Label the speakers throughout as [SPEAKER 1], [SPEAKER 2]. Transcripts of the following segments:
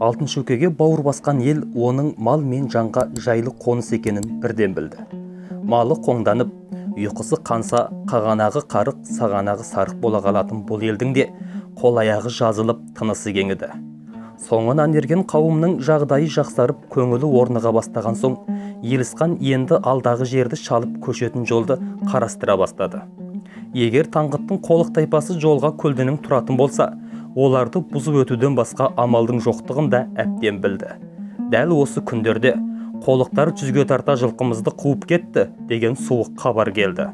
[SPEAKER 1] Алтыншөкеге бауыр басқан ел оның мал мен жанға жайлы қоныс екенін бірден білді. Малы қоңданып, ұйқысы қанса, қағанағы қарық, сағанағы сарық бола қалатын бұл елдің де қол аяғы жазылып, тынысы кеңіді. Соңынан ерген қауымның жағдайы жақсарып, көңілі орныға бастаған соң, Елісқан енді алдағы жерді шалып көшетін жолды қарастыра бастады. Егер Таңғыттың қолық тайпасы жолға көлденің тұратын болса, оларды бұзып өтуден басқа амалдың жоқтығын да әбден білді. Дәл осы күндерде қолықтар 100-ге тарта жылқымызды қуып кетті деген суық хабар келді.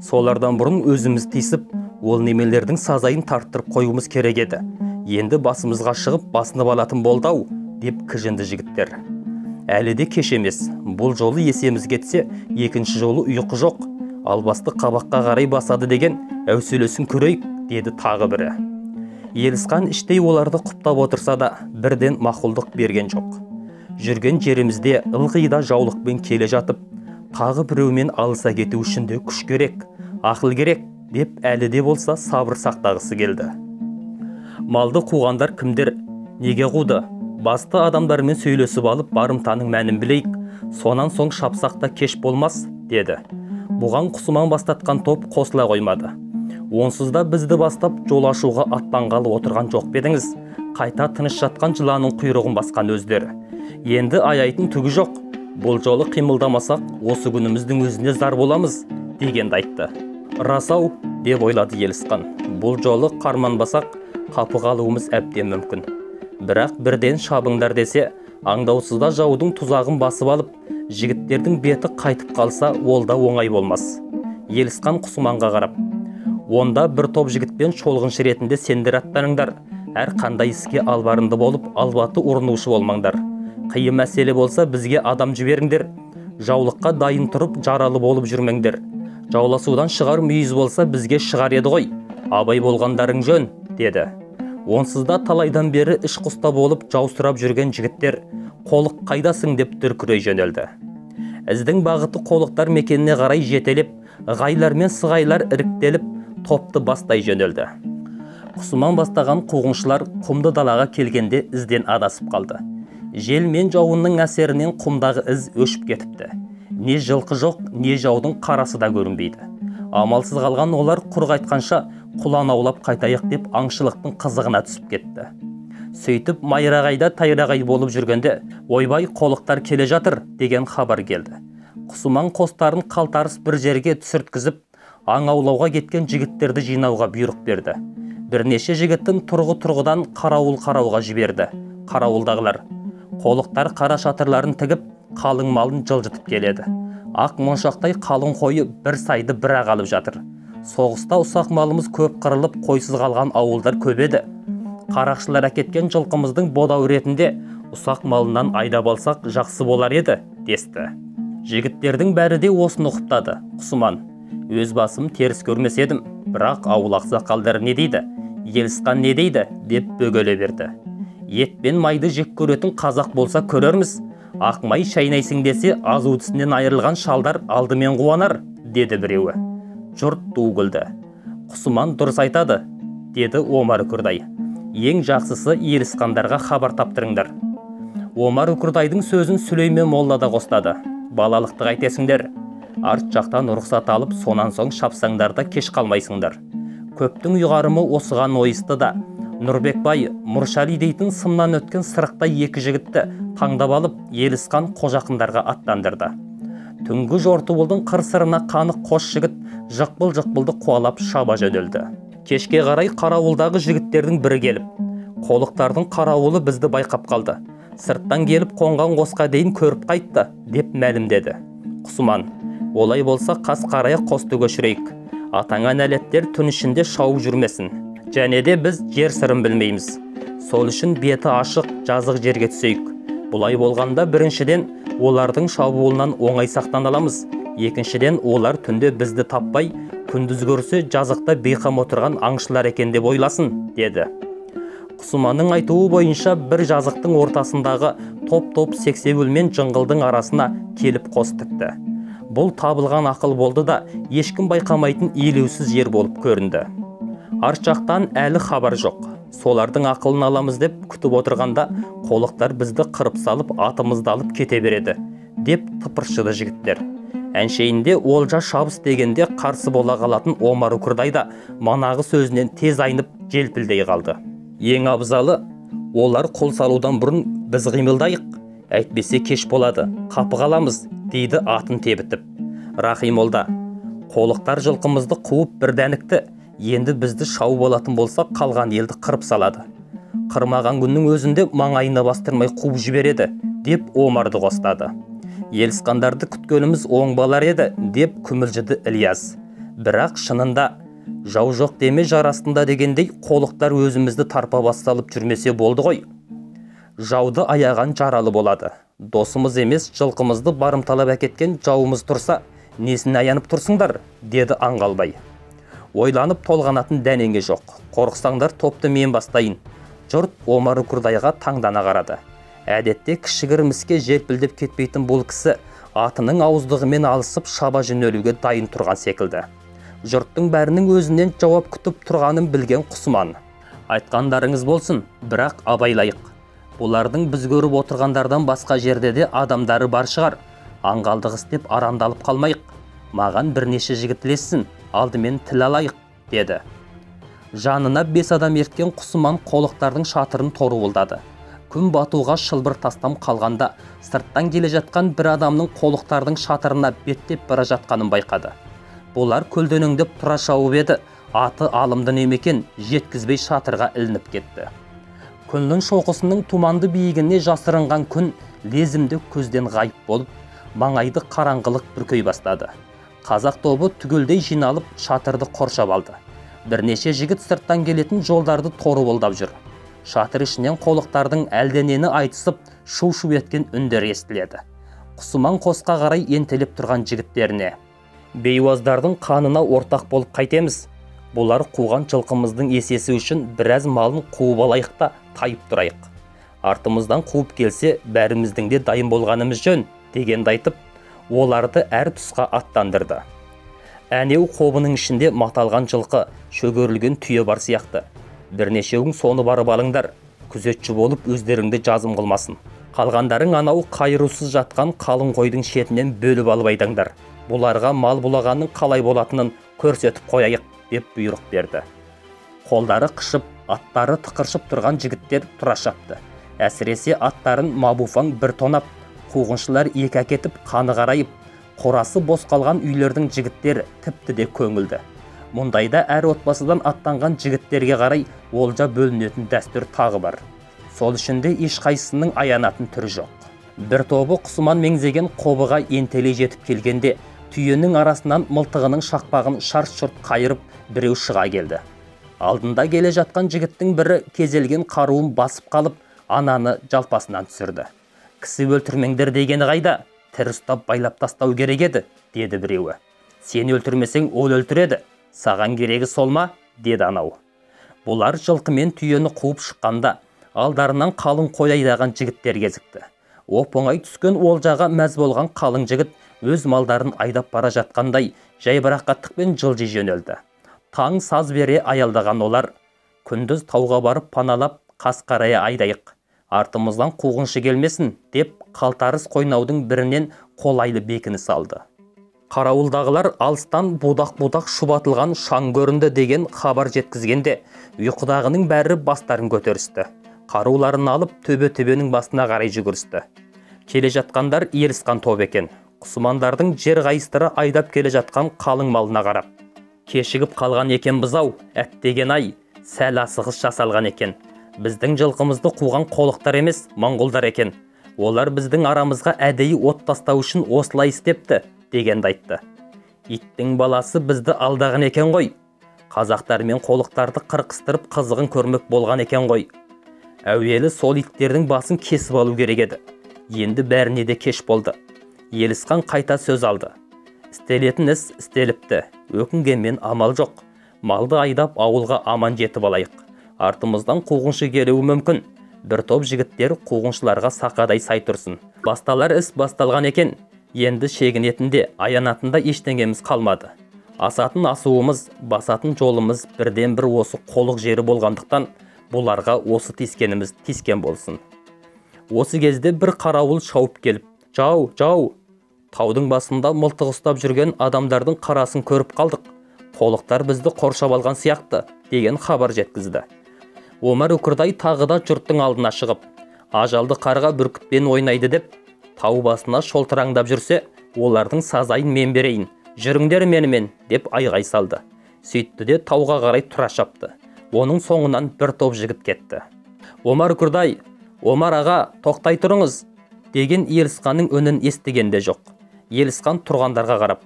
[SPEAKER 1] Солардан бұрын өзіміз тиісіп, ол немелердің сазайын тарттырып қоюымыз керек еді. Енді басымызға шығып басынып алатын болды ау, деп кіжінді жігіттер. Әлі де кеш емес, бұл жолы есеміз кетсе, екінші жолы ұйқы жоқ. Албасты қабаққа қарай басады деген әуселесін көрейік, деді тағы бірі. Елісқан іштей оларды құптап отырса да, бірден мақұлдық берген жоқ. Жүрген жерімізде ылғида жаулықпен келе жатып, тағы біреумен алыса кету үшін де күш керек, ақыл керек, деп әлі де болса сабыр сақтағысы келді. Малды қуғандар кімдер, неге қуды? Басты адамдармен сөйлесіп алып барымтаның мәнін білейік, сонан соң шапсақта кеш болмас, деді. Бұған Құсыман бастатқан топ қосыла қоймады. Онсыз да бізді бастап жол ашуға аттанғалы отырған жоқ бедіңіз, қайта тыныш жатқан жыланың құйрығын басқан өздері. Енді аяйтын түгі жоқ, бұл жолы қимылдамасақ, осы күніміздің өзіне зар боламыз, дегенді айтты. Расау, деп ойлады Елісқан, бұл жолы қарманбасақ, қапы қалуымыз әбден мүмкін. Бірақ бірден шабыңдар десе, аңдаусызда жаудың тұзағын басып алып, жігіттердің беті қайтып қалса, ол да оңай болмас. Елісқан Құсыманға қарап, онда бір топ жігітпен шолғыншы ретінде сендер аттаныңдар, әр қандай іске албарынды болып, албаты ұрынушы болмаңдар. Қиын мәселе болса бізге адам жіберіңдер, жаулыққа дайын тұрып жаралы болып жүрмеңдер. Жауласудан шығар мүйіз болса бізге шығар еді ғой, абай болғандарың жөн, деді. Онсызда талайдан бері іш құста болып жаусырап жүрген жігіттер қолық қайдасың деп дүркірей жөнелді. Іздің бағыты қолықтар мекеніне қарай жетелеп, ғайлар мен сығайлар іріктеліп, топты бастай жөнелді. Құсыман бастаған қуғыншылар құмды далаға келгенде ізден адасып қалды. Жел мен жауынның әсерінен құмдағы із өшіп кетіпті. Не жылқы жоқ, не жаудың қарасы да көрінбейді. Амалсыз қалған олар құр қайтқанша құлан аулап қайтайық деп аңшылықтың қызығына түсіп кетті. Сөйтіп майрағайда тайрағай болып жүргенде, ойбай қолықтар келе жатыр деген хабар келді. Құсыман қостарын қалтарыс бір жерге түсірткізіп, аң аулауға кеткен жігіттерді жинауға бұйрық берді. Бірнеше жігіттің тұрғыдан қарауыл қарауға жіберді. Қарауылдағылар қолықтар қара шатырларын тігіп, қалың малын жылжытып келеді. Ақ моншақтай қалың қойы бір сайды бір ағалып жатыр. Соғыста ұсақ малымыз көп қырылып, қойсыз қалған ауылдар көп еді. Қарақшылар әкеткен жылқымыздың бодау ретінде ұсақ малынан айдап алсақ жақсы болар еді, десті. Жігіттердің бәрі де осыны құптады. Құсыман, өз басым теріс көрмес едім, бірақ ауыл ақсақалдары не дейді, Елісқан не дейді, деп бөгеле берді. Ет пен майды жек көретін қазақ болса көрерміз, ақ май шайнайсың десе, азу тісінен айырылған шалдар алдымен қуанар, деді біреуі. Жұрт ду күлді. Құсыман дұрыс айтады, деді Омар Үкірдай. Ең жақсысы Елісқандарға хабар таптырыңдар. Омар Үкірдайдың сөзін Сүлеймен молла да қостады. Балалықты қайтесіңдер. Арт жақтан рұқсат алып, сонан соң шапсаңдар да кеш қалмайсыңдар. Көптің ұйғарымы осыған ойысты да, Нұрбекбай, Мұршали дейтін сымнан өткен сырықтай екі жігітті таңдап алып, Елісқан қожақындарға аттандырды. Түнгі жортуылдың қыр-сырына қанық қос жігіт жықпыл-жықпылды қуалап шаба жөнелді. Кешке қарай қарауылдағы жігіттердің бірі келіп, қолықтардың қарауылы бізді байқап қалды. Сырттан келіп қонған қосқа дейін көріп қайтты, деп мәлімдеді. Құсыман, олай болса қас қарая қосты көшірейік. Атаңа нәлеттер түн ішінде шауып жүрмесін. Және де біз жер сырын білмейміз. Сол үшін беті ашық, жазық жерге түсейік. Бұлай болғанда біріншіден олардың шабуылынан оңай сақтан аламыз. Екіншіден олар түнде бізді таппай, күндіз көрсе жазықта бейқам отырған аңшылар екен деп ойласын, деді. Құсыманның айтуы бойынша бір жазықтың ортасындағы топ-топ сексеуіл мен жыңғылдың арасына келіп қос тікті. Бұл табылған ақыл болды да, ешкім байқамайтын елеусіз жер болып көрінді. Арт жақтан әлі хабар жоқ. солардың ақылын аламыз деп күтіп отырғанда қолықтар бізді қырып салып атымызды алып кете береді деп тыпыршыды жігіттер. Әншейінде олжа шабыс дегенде қарсы бола қалатын Омар Үкірдай да манағы сөзінен тез айнып желпілдей қалды. Ең абзалы, олар қол салудан бұрын біз қимылдайық, әйтпесе кеш болады, қапы қаламыз, дейді атын тебітіп. Рахимолда, қолықтар жылқымызды қуып бір дәнікті, енді бізді шауып алатын болса қалған елді қырып салады. Қырмаған күннің өзінде маңайына бастырмай қуып жібереді, деп Омарды қостады. Елісқандарды күткеніміз оңбалар еді, деп күмілжіді Ильяс. Бірақ шынында жау жоқ деме жар астында дегендей қолықтар өзімізді тарпа басталып жүрмесе болды ғой. Жауды аяған жаралы болады. Досымыз емес жылқымызды барымталап әкеткен жауымыз тұрса, несін аянып тұрсыңдар, деді Аңғалбай. Ойланып толғанатын дәнеңе жоқ. Қорықсаңдар топты мен бастайын. Жұрт Омар Үкірдайға таңдана қарады. Әдетте кішігір міске желпілдеп кетпейтін бұл кісі атының ауыздығымен алысып шаба жөнелуге дайын тұрған секілді. Жұрттың бәрінің өзінен жауап күтіп тұрғанын білген Құсман. Айтқандарыңыз болсын, бірақ абайлайық. Бұлардың біз көріп отырғандардан басқа жерде де адамдары бар шығар. Аңғалдық істеп арандалып қалмайық. Маған бірнеше жігіт ілессін, алдымен тіл алайық, деді. Жанына 5 адам ерткен Құсман қолықтардың шатырын торуылдады. Күн батуға шылбыр тастам қалғанда сырттан келе жатқан бір адамның қолықтардың шатырына беттеп бара жатқанын байқады. Бұлар көлденеңдеп тұра шауып еді, аты алымды немекен жеткізбей шатырға ілініп кетті. Күннің шоқысының туманды биігіне жасырынған күн лезімді көзден ғайып болып, маңайды қараңғылық бүркей бастады. Қазақ тобы түгелдей жиналып шатырды қоршап алды. Бірнеше жігіт сырттан келетін жолдарды торуылдап жүр. Шатыр ішінен қолықтардың әлденені айтысып, шу-шу еткен үндер естіледі. Құсман қосқа қарай ентелеп тұрған жігіттеріне: бейуаздардың қанына ортақ болып қайтеміз. Бұлар қуған жылқымыздың есесі үшін біраз малын қуып алайық та тайып тұрайық. Артымыздан қуып келсе, бәріміздің де дайын болғанымыз жөн, дегенді айтып, оларды әр тұсқа аттандырды. Әнеу қобының ішінде маталған жылқы, шөгерілген түйе бар сияқты. Бірнешеуің соны барып алыңдар, күзетші болып өздеріңді жазым қылмасын. Қалғандарың анау қайырусыз жатқан қалың қойдың шетінен бөліп алып айдаңдар. Бұларға мал бұлағанның қалай болатынын көрсетіп қояйық, деп бұйрық берді. Қолдары қышып, аттары тықыршып тұрған жігіттер тұра шапты. Әсіресе аттарын Мабуфаң бір тонап, қуғыншылар екі әкетіп қаны қарайып, қорасы бос қалған үйлердің жігіттері тіпті де көңілді. Мұндайда әр отбасыдан аттанған жігіттерге қарай олжа бөлінетін дәстүр тағы бар. Сол үшінде ешқайсысының аянатын түрі жоқ. Бір тобы Құсман меңзеген қобыға ентелей жетіп келгенде, түйенің арасынан мылтығының шақпағын шарт-шұрт қайырып, біреу шыға келді. Алдында келе жатқан жігіттің бірі кезелген қаруын басып қалып, ананы жалпасынан түсірді. Кісі өлтірмеңдер дегені қайда? Тірі ұстап байлап тастау керек еді, деді біреуі. Сен өлтірмесең ол өлтіреді. Саған керегі сол ма? Деді анау. Бұлар жылқымен түйені қуып шыққанда, алдарынан қалың қой айдаған жігіттер кезікті. Оп-оңай түскен олжаға мәз болған қалың жігіт өз малдарын айдап бара жатқандай жайбарақаттықпен жылжи жөнелді. Таң саз бере аялдаған олар, күндіз тауға барып паналап қас қарая айдайық, артымыздан қуғыншы келмесін, деп қалтарыс қойнаудың бірінен қолайлы бекініс алды. Қарауылдағылар алыстан будақ-будақ шұбатылған шаң көрінді деген хабар жеткізгенде, ұйқыдағының бәрі бастарын көтерісті. Қаруларын алып төбе-төбенің басына қарай жүгірісті. Келе жатқандар ерісқан топ екен. Құсмандардың жер қайыстыры айдап келе жатқан қалың малына қарап: кешігіп қалған екен бұзау, әттеген ай, сәл асығыс жасалған екен. Біздің жылқымызды қуған қолықтар емес, моңғолдар екен. Олар біздің арамызға әдейі от тастау үшін осылай істепті, дегенді айтты. Иттің баласы бізді алдаған екен ғой. Қазақтар мен қолықтарды қырқыстырып қызығын көрмек болған екен ғой. Әуелі сол иттердің басын кесіп алу керек еді. Енді бәріне де кеш болды. Елісқан қайта сөз алды. Істелетін іс істеліпті. Өкінгенмен амал жоқ. Малды айдап ауылға аман жетіп алайық. Артымыздан қуғыншы келуі мүмкін. Бір топ жігіттер қуғыншыларға сақадай сай тұрсын. Басталар іс басталған екен. Енді шегінетінде, аянатында ештеңеміз қалмады. Асатын асуымыз, басатын жолымыз бірден бір осы қолық жері болғандықтан, бұларға осы тиіскеніміз тиіскен болсын. Осы кезде бір қарауыл шауып келіп, жау, таудың басында мылтық ұстап жүрген адамдардың қарасын көріп қалдық. Қолықтар бізді қоршап алған сияқты деген хабар жеткізді. Омар Үкірдай тағы да жұрттың алдына шығып, ажалды қарға бүркітпен ойнайды деп, тау басына шолтыраңдап жүрсе, олардың сазайын мен берейін, жүріңдер менімен деп айғай салды. Сөйтті де тауға қарай тұра шапты. Оның соңынан бір топ жігіт кетті. Омар Үкірдай, Омар аға, тоқтай тұрыңыз деген Елісқанның үнін естігенде жоқ. Елісқан тұрғандарға қарап,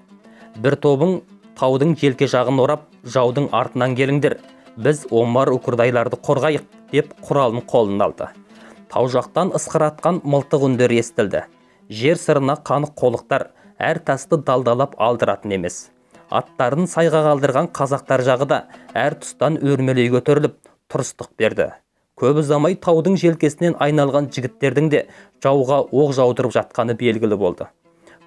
[SPEAKER 1] бір тобың таудың желке жағын орап, жаудың артынан келіңдер, біз Омар Үкірдайларды қорғайық деп құралын қолына алды. Тау жақтан ысқыратқан мылтық үндері естілді. Жер сырына қанық қолықтар әр тасты далдалап алдыратын емес. Аттарын сайға қалдырған қазақтар жағы да әр тұстан өрмелей көтеріліп тұрыстық берді. Көп ұзамай таудың желкесінен айналған жігіттердің де жауға оқ жаудырып жатқаны белгілі болды.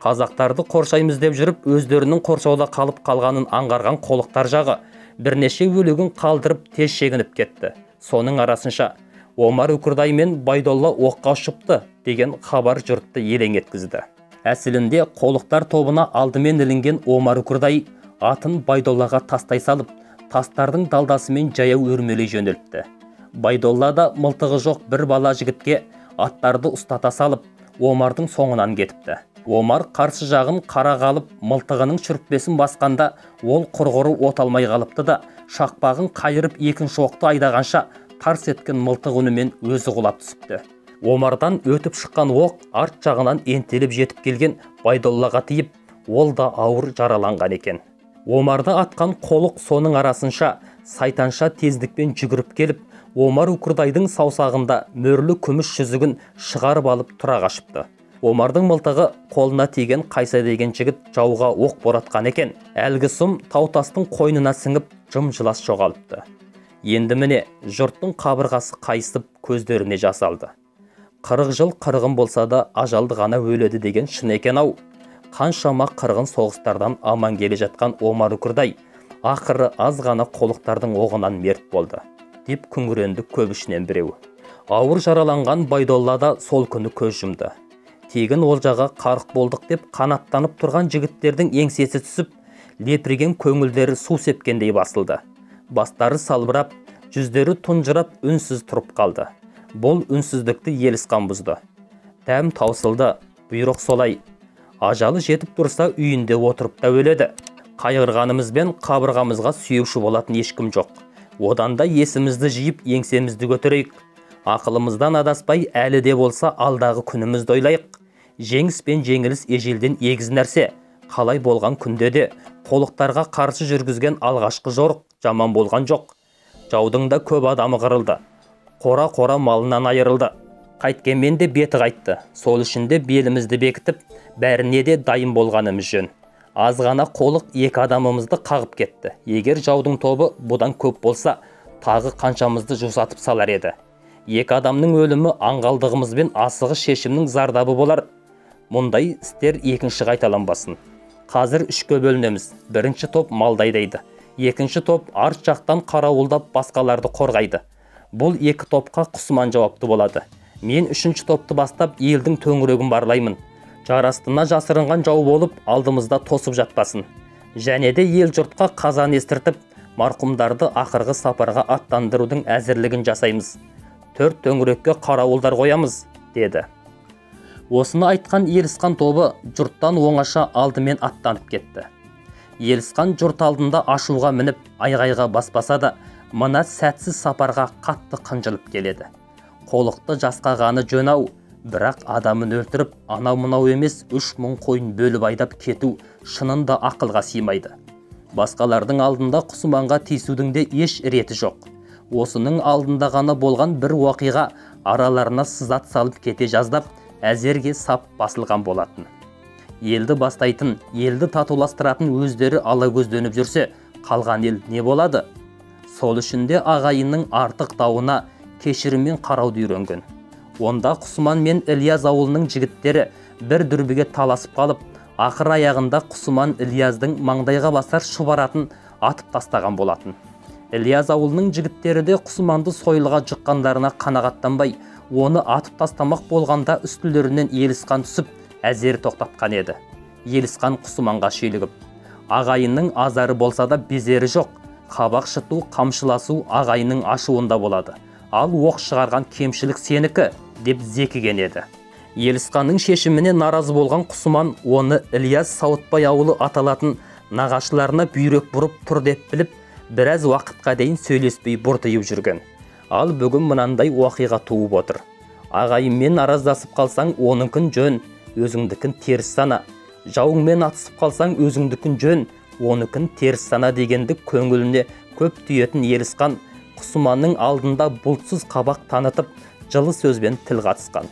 [SPEAKER 1] Қазақтарды қоршаймыз деп жүріп, өздерінің қоршауда қалып қалғанын аңғарған қолықтар жағы бірнеше өлігін қалдырып тез шегініп кетті. Соның арасынша Омар Үкірдай мен Байдолла оққа ұшыпты деген хабар жұртты елең еткізді. Әсілінде қолықтар тобына алдымен ілінген Омар Үкірдай атын Байдоллаға тастай салып, тастардың далдасымен жаяу өрмелей жөнелтті. Байдолла да мылтығы жоқ бір бала жігітке аттарды ұстата салып, Омардың соңынан кетіпті. Омар қарсы жағын қара қалып, мылтығының шүртпесін басқанда, ол құрғыры оталмай қалыпты да, шақпағын қайырып екінші оқты айдағанша тарс еткен мылтық үнімен өзі құлап түсіпті. Омардан өтіп шыққан оқ арт жағынан ентеліп жетіп келген Байдоллаға тиіп, ол да ауыр жараланған екен. Омарды атқан қолық соның арасынша сайтанша тездікпен жүгіріп келіп, Омар Үкірдайдың саусағында мөрлі күміс жүзігін шығарып алып тұра қашыпты. Омардың мылтығы қолына тиген Қайса деген жігіт жауға оқ боратқан екен. Әлгі сұм таутастың қойнына сіңіп жым-жылас жоғалыпты. Енді міне жұрттың қабырғасы қайысып көздеріне жас алды. 40 жыл қырғын болса да ажалды ғана өледі деген шын екен-ау. Қаншама қырғын соғыстардан аман келе жатқан Омар Үкірдай ақыры аз ғана қолықтардың оғынан мерт болды деп күңіренді көп ішінен біреу. Ауыр жараланған Байдолла да сол күні көз жұмды. Тегін олжаға қарық болдық деп қанаттанып тұрған жігіттердің еңсесі түсіп, лепірген көңілдері су сепкендей басылды. Бастары салбырап, жүздері тұнжырап үнсіз тұрып қалды. Бұл үнсіздікті Елісқан бұзды. Дәм таусылды, бұйрық солай. Ажалы жетіп тұрса үйінде отырып та өледі. Қайғырғанымызбен қабырғамызға сүйеуші болатын ешкім жоқ. Одан да есімізді жиып еңсемізді көтерейік. Ақылымыздан адаспай әлі де болса алдағы күнімізді ойлайық. Жеңіс пен жеңіліс ежелден егіз нәрсе. Қалай болған күнде де қолықтарға қарсы жүргізген алғашқы жорық жаман болған жоқ. Жаудың да көп адамы қырылды. Қора-қора малынан айырылды. Қайткенмен де беті қайтты. Сол үшін де белімізді бекітіп, бәріне де дайын болғанымыз жөн. Аз ғана қолық екі адамымызды қағып кетті. Егер жаудың тобы бұдан көп болса, тағы қаншамызды жусатып салар еді. Екі адамның өлімі аңғалдығымызбен асығы шешімнің зардабы болар. Мұндай істер екінші қайталанбасын. Қазір үшке бөлінеміз. Бірінші топ малдайдайды. Екінші топ арт жақтан қарауылдап басқаларды қорғайды. Бұл екі топқа Құсман жауапты болады. Мен үшінші топты бастап елдің төңірегін барлаймын. Жарастына жасырынған жау болып алдымызда тосып жатпасын. Және де ел жұртқа қазан естіртіп, марқұмдарды ақырғы сапарға аттандырудың әзірлігін жасаймыз. 4 төңірекке қарауылдар қоямыз, деді. Осыны айтқан Елісқан тобы жұрттан оңаша алдымен аттанып кетті. Елісқан жұрт алдында ашуға мініп, айғайға баспаса да, мына сәтсіз сапарға қатты қынжылып келеді. Қолықты жасқағаны жөн-ау, бірақ адамын өлтіріп, анау-мынау емес 3000 қойын бөліп айдап кету шынында ақылға сыймайды. Басқалардың алдында Құсманға тиісудің де еш реті жоқ. Осының алдында ғана болған бір уақиға араларына сызат салып кете жаздап, әзерге сап басылған болатын. Елді бастайтын, елді татуластыратын өздері ала көзденіп жүрсе, қалған ел не болады? Сол үшін де ағайынның артық дауына кешіріммен қарауды үйренген. Онда Құсман мен Ильяз ауылының жігіттері бір дүрбіге таласып қалып, ақыр аяғында Құсман Ильяздың маңдайға басар шұбаратын атып тастаған болатын. Ілияс ауылының жігіттері де Құсманды сойылға жыққандарына қанағаттанбай, оны атып тастамақ болғанда үстілерінен Елісқан түсіп, әзер тоқтатқан еді. Елісқан Құсманға шүйлігіп: ағайынның азары болса да безері жоқ, қабақ шыту, қамшыласу ағайынның ашуында болады. Ал оқ шығарған кемшілік сенікі, деп зекіген еді. Елісқанның шешіміне наразы болған Құсман оны Ілияс Сауытбай ауылы аталатын нағашыларына бүйрек бұрып тұр деп біліп, біраз уақытқа дейін сөйлеспей бұртиып жүрген. Ал бүгін мынандай оқиға туып отыр. Ағайынмен араздасып қалсаң, оныңкін жөн, өзіңдікін теріс сана. Жауыңмен атысып қалсаң, өзіңдікін жөн, оныңкін теріс сана дегенді көңіліне көп түйетін Елісқан Құсманның алдында бұлтсыз қабақ танытып, жылы сөзбен тіл қатысқан.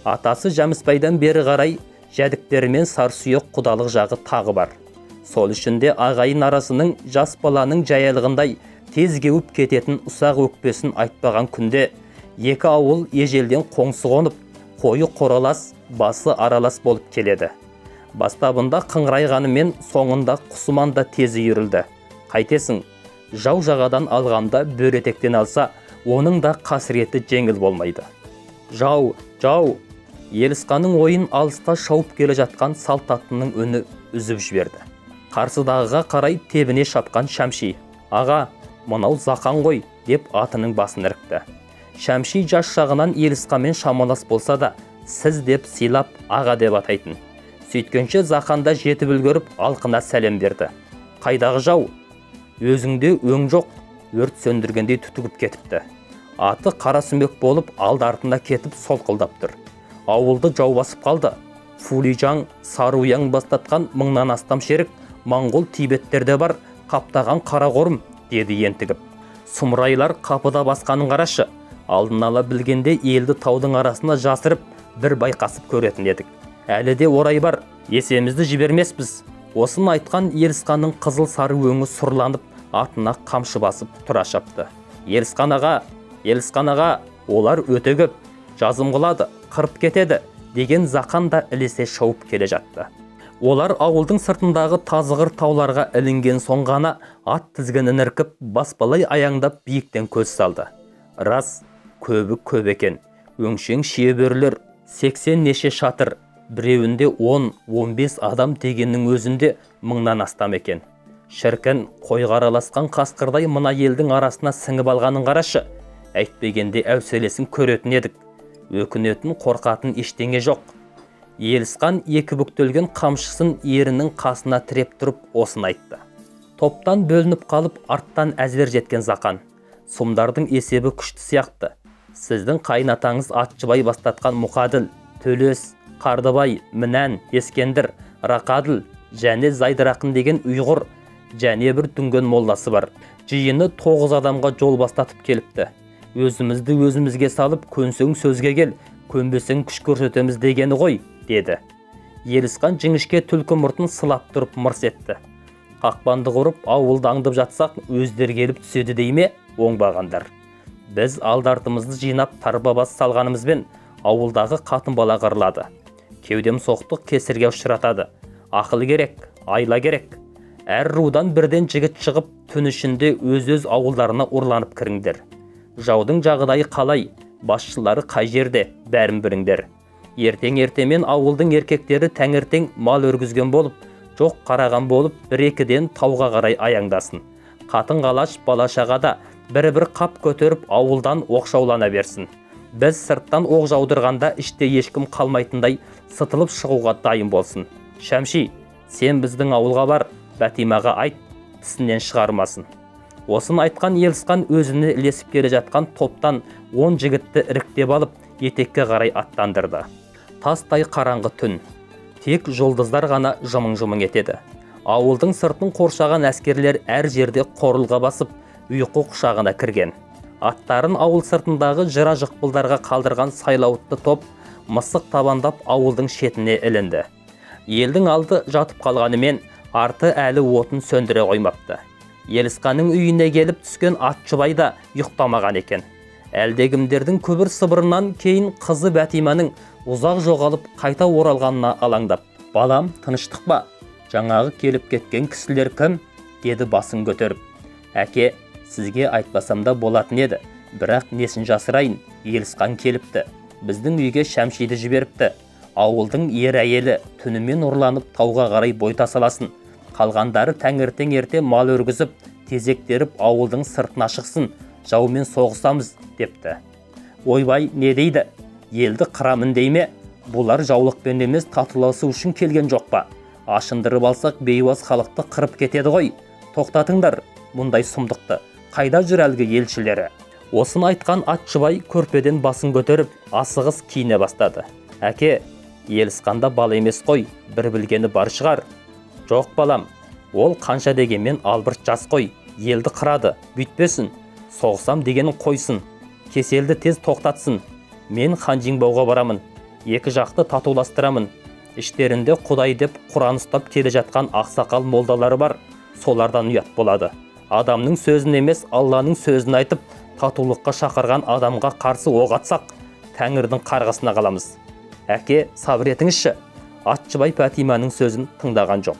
[SPEAKER 1] Атасы Жәмісбайдан бері қарай жәдіктерімен сарсүйек құдалық жағы тағы бар. Сол үшінде ағайын арасының жас баланың жаялығындай тез кеуіп кететін ұсақ өкпесін айтпаған күнде екі ауыл ежелден қоңсы қонып, қойы қоралас, басы аралас болып келеді. Бастабында қыңырайғанымен соңында Құсман да тезі үйірілді. Қайтесің, жау жағадан алғанда бөретектен алса, оның да қасіреті жеңіл болмайды. Жау, жау! Елісқанның ойын алыста шауып келе жатқан салт аттының үні үзіп жіберді. Қарсыдағыға қарай тебіне шапқан Шәмши: аға, мынау Зақан ғой, деп атының басын ірікті. Шәмши жас шағынан Елісқанмен шамалас болса да, сіз деп сыйлап, аға деп атайтын. Сөйткенше Зақанда жетіп үлгеріп алқына сәлем берді. Қайдағы жау? Өзіңде өң жоқ, өрт сөндіргендей түтігіп кетіпті. Аты қара сүмек болып алды-артына кетіп солқылдап тұр. Ауылды жау басып қалды. Фулижан, Саруяң бастатқан 1000-нан астам шерік Моңғол тибеттерде бар, қаптаған қара қорым, деді ентігіп. Сұмырайлар қапыда басқанын қарашы. Алдын ала білгенде елді таудың арасына жасырып, бір байқасып көретін едік. Әлі де орай бар, есемізді жібермеспіз. Осын айтқан Елісқанның қызыл сары өңі сұрланып, атына қамшы басып тұра шапты. Елісқан аға, олар өте көп, жазым қылады, қырып кетеді, деген Зақан да ілесе шауып келе жатты. Олар ауылдың сыртындағы тазығыр тауларға ілінген соң ғана ат тізгінін іркіп, баспалай аяңдап биіктен көз салды. Рас, көбі көп екен. Өңшең шиебөрлер, 80 неше шатыр, біреуінде 10-15 адам дегеннің өзінде 1000-нан астам екен. Шіркін, қойға араласқан қасқырдай мына елдің арасына сіңіп алғанын қарашы. Әйтпегенде әуселесін көретін едік. Өкінетін, қорқатын ештеңе жоқ. Елісқан екі бүктелген қамшысын ерінің қасына тіреп тұрып осын айтты. Топтан бөлініп қалып арттан әзер жеткен Зақан: сұмдардың есебі күшті сияқты. Сіздің қайнатаңыз Атшыбай бастатқан Мұқаділ, Төлес, Қардыбай, Мінән, Ескендір, Рақаділ және Зайдырақын деген ұйғыр және бір дүнген молласы бар. Жиыны 9 адамға жол бастатып келіпті. Өзімізді өзімізге салып, көнсең сөзге кел, көнбесең күш көрсетеміз дегені ғой, деді. Елісқан жіңішке түлкі мұртын сылап тұрып мырс етті. Қақпанды құрып, ауылды аңдып жатсақ, өздер келіп түседі дейме, оңбағандар. Біз алды-артымызды жинап тарбабас салғанымызбен ауылдағы қатын бала қырылады. Кеудем соқтық кесірге ұшыратады. Ақыл керек, айла керек. Әр рудан бірден жігіт шығып, түн ішінде өз ауылдарына ұрланып кіріңдер. Жаудың жағдайы қалай, басшылары қай жерде, бәрін біріңдер. Ертең-ертемен ауылдың еркектері тәңертең мал өргізген болып, жоқ қараған болып, бір-екіден тауға қарай аяңдасын. Қатын-қалаш бала-шағада бір-бір қап көтеріп ауылдан оқшаулана берсін. Біз сырттан оқ жаудырғанда іште ешкім қалмайтындай сытылып шығуға дайын болсын. Шәмши, сен біздің ауылға бар, Бәтимаға айт, тісінен шығармасын. Осын айтқан Елісқан өзіне ілесіп келе жатқан топтан 10 жігітті іріктеп алып, етекке қарай аттандырды. Тастай қараңғы түн. Тек жұлдыздар ғана жымың-жымың етеді. Ауылдың сыртын қоршаған әскерлер әр жерде қорылға басып, ұйқы құшағына кірген. Аттарын ауыл сыртындағы жыра жықпылдарға қалдырған сайлауытты топ мысық табандап ауылдың шетіне ілінді. Елдің алды жатып қалғанымен, арты әлі отын сөндіре қоймапты. Елісқанның үйіне келіп түскен Атшыбай да ұйықтамаған екен. Әлдегімдердің көбір сыбырынан кейін қызы Бәтиманың ұзақ жоғалып қайта оралғанына алаңдап: балам, тыныштық ба? Жаңағы келіп кеткен кісілер кім? Деді басын көтеріп. Әке, Сізге айтпасам да болатын еді, бірақ несін жасырайын, Елісқан келіпті. Біздің үйге Шәмшиді жіберіпті. Ауылдың ер әйелі түнімен ұрланып тауға қарай бой тасаласын. Қалғандары таңертең ерте мал өргізіп, тезектеріп ауылдың сыртына шықсын, жаумен соғысамыз, депті. Ойбай, не дейді? Елді қырамын дей ме? Бұлар жаулықпен емес татуласу үшін келген жоқ па? Ашындырып алсақ бейуаз халықты қырып кетеді ғой. Тоқтатыңдар мұндай сұмдықты. Қайда жүр әлгі елшілері? Осын айтқан Атшыбай көрпеден басын көтеріп, асығыс киіне бастады. Әке, Елісқанда бал емес қой, бір білгені бар шығар. Жоқ балам, ол қанша дегенмен албырт жас қой, елді қырады, бүйтпесін. Соғысам дегенін қойсын, кеселді тез тоқтатсын. Мен Ханжинбауға барамын, екі жақты татуластырамын. Іштерінде Құдай деп Құран ұстап келе жатқан ақсақал молдалары бар, солардан ұят болады. Адамның сөзін емес, Алланың сөзін айтып, татулыққа шақырған адамға қарсы оқ атсақ, Тәңірдің қарғысына қаламыз. Әке, сабыр етіңізші. Атшыбай Пәтиманың сөзін тыңдаған жоқ.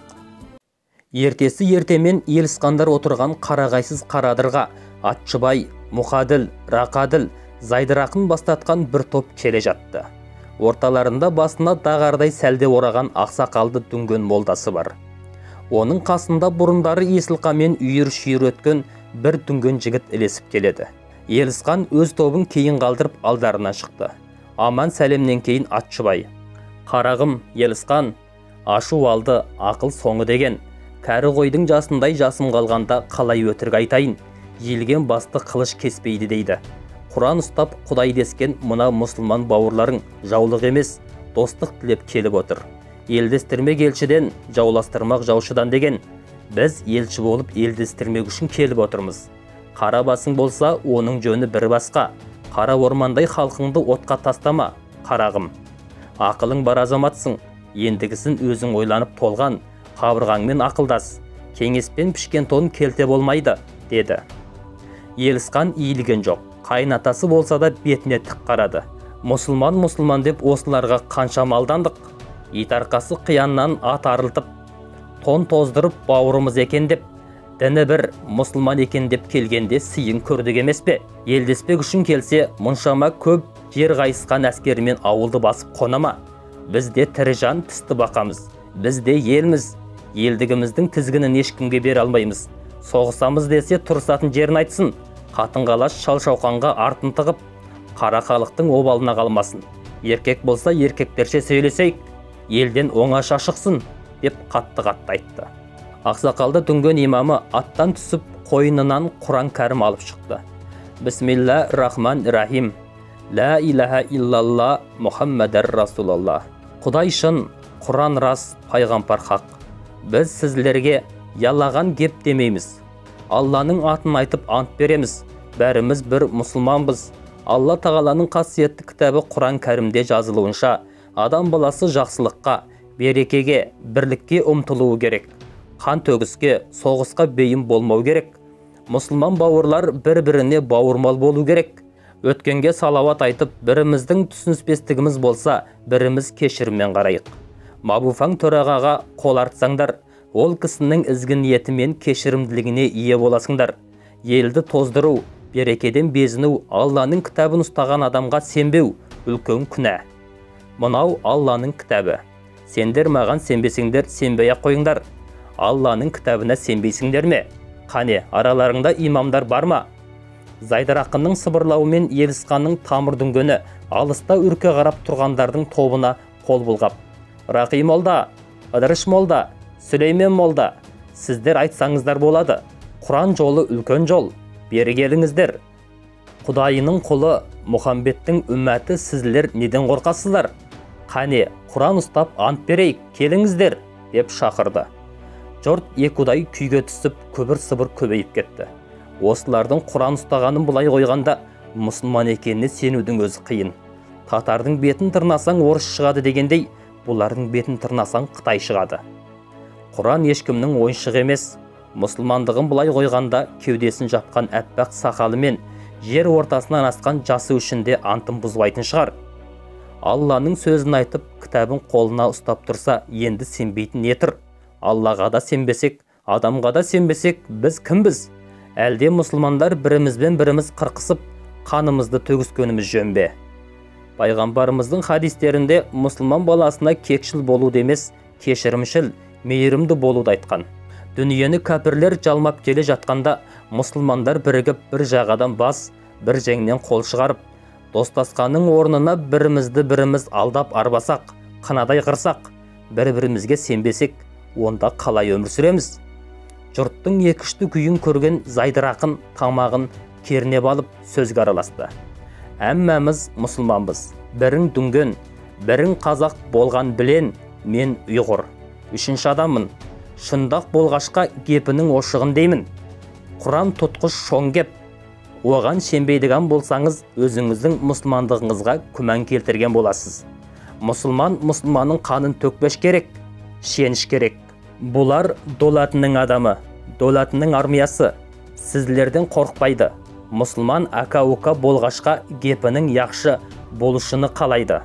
[SPEAKER 1] Ертесі ертемен Елісқандар отырған қарағайсыз қарадырға Атшыбай, Мұқаділ, Рақаділ, Зайдырақын бастатқан бір топ келе жатты. Орталарында басына дағардай сәлде ораған ақсақалды дүнген молдасы бар. Оның қасында бұрындары есілқамен үйір-шүйір өткен бір дүнген жігіт ілесіп келеді. Елісқан өз тобын кейін қалдырып алдарына шықты. Аман сәлемнен кейін Атшыбай: «Қарағым, Елісқан, ашу алды, ақыл соңы деген. Кәрі қойдың жасындай жасым қалғанда қалай өтірік айтайын, елген басты қылыш кеспейді дейді. Құран ұстап Құдай дескен мына мұсылман бауырларың жаулық емес, достық тілеп келіп отыр. Елдестірмек елшіден, жауластырмақ жаушыдан деген. Біз елші болып елдестірмек үшін келіп отырмыз. Қара басың болса, оның жөні бір басқа. Қара ормандай халқыңды отқа тастама, қарағым. Ақылың бар азаматсың, ендігісін өзің ойланып толған, қабырғаңмен ақылдас. Кеңеспен пішкен тон келте болмайды, деді. Елісқан иілген жоқ. Қайнатасы болса да бетіне тік қарады. Мұсылман деп осыларға қанша малдандық. Итарқасы қияннан ат арылтып, тон тоздырып бауырымыз екен деп, діні бір мұсылман екен деп келгенде сыйын көрдік емес пе? Елдеспек үшін келсе, мұншама көп жер қайысқан әскерімен ауылды басып қонама. Бізде тірі жан тісті бақамыз. Бізде елміз. Елдігіміздің тізгінін ешкімге бере алмаймыз. Соғысамыз десе тұрсатын жерін айтсын. Қатын-қалаш шал-шауқанға артын тығып, қара халықтың обалына қалмасын. Еркек болса еркектерше сөйлесейік, елден оңаша шықсын, деп қатты айтты. Ақсақалды дүнген имамы аттан түсіп, қойнынан Құран кәрім алып шықты. Бисмилла рахман рахим. Ла илаха иллалла Мұхаммадар Расулалла. Құдай шын, Құран рас, пайғамбар хақ. Біз сізлерге ялаған кеп демейміз. Алланың атын айтып ант береміз. Бәріміз бір мұсылманбыз. Алла тағаланың қасиетті кітабы Құран кәрімде жазылуынша, адам баласы жақсылыққа, берекеге, бірлікке ұмтылуы керек. Қан төгіске, соғысқа бейім болмау керек. Мұсылман бауырлар бір-біріне бауырмал болу керек. Өткенге салауат айтып, біріміздің түсініспестігіміз болса, біріміз кешіріммен қарайық. Мабуфаң төрағаға қол артсаңдар, ол кісінің ізгі ниеті мен кешірімділігіне ие боласыңдар. Елді тоздыру, берекеден безіну, Алланың кітабын ұстаған адамға сенбеу үлкен күнә. Мынау Алланың кітабы. Сендер маған сенбесеңдер, сенбей-ақ қойыңдар. Алланың кітабына сенбейсіңдер ме? Қане, араларыңда имамдар бар ма? Зайдырақынның сыбырлауымен Елісқанның тамыр дүнгені алыста үрке қарап тұрғандардың тобына қол бұлғап: Рақи молда, Ыдырыш молда, Сүлеймен молда, сіздер айтсаңыздар болады. Құран жолы үлкен жол, бері келіңіздер. Құдайының құлы Мұхамбеттің үммәті сізлер неден қорқасыздар? Қане, Құран ұстап ант берейік, келіңіздер, деп шақырды. Жұрт екудай күйге түсіп, көбір-сыбыр көбейіп кетті. Осылардың Құран ұстағанын бұлай қойғанда, мұсылман екеніне сенудің өзі қиын. Татардың бетін тырнасаң орыс шығады дегендей, бұлардың бетін тырнасаң Қытай шығады. Құран ешкімнің ойыншығы емес. Мұсылмандығын бұлай қойғанда кеудесін жапқан әппақ сақалы мен жер ортасынан асқан жасы үшінде антын бұзбайтын шығар. Алланың сөзін айтып, кітабын қолына ұстап тұрса, енді сенбейтін не тұр? Аллаға да сенбесек, адамға да сенбесек, біз кімбіз? Әлде мұсылмандар бірімізбен біріміз қырқысып, қанымызды төгіскеніміз жөн бе? Пайғамбарымыздың хадистерінде мұсылман баласына кекшіл болуды емес, кешірімшіл, мейірімді болуды айтқан. Дүниені кәпірлер жалмап келе жатқанда, мұсылмандар бірігіп бір жағадан бас, бір жеңнен қол шығарып, достасқанның орнына бірімізді біріміз алдап арбасақ, қынадай қырсақ, бір-бірімізге сенбесек, онда қалай өмір сүреміз? Жұрттың екішті күйін көрген зайдырақын, тамағын кернеп алып сөзге араласты. Әммәміз мұсылманбыз, бірің дүнген, бірің қазақ болған білен, мен ұйғыр. Үшінші адаммын, шындақ болғашқа кепінің ошығын деймін. Құран тұтқыш шоңгеп, оған сенбейдіған болсаңыз, өзіңіздің мұсылмандығыңызға күмән келтірген боласыз. Мұсылман мұсылманның қанын төкпеш керек, шеніш керек. Бұлар Долатының адамы, Долатының армиясы, сізлерден қорқпайды. Мұсылман ака-ука болғашқа кепінің яқшы болушыны қалайды.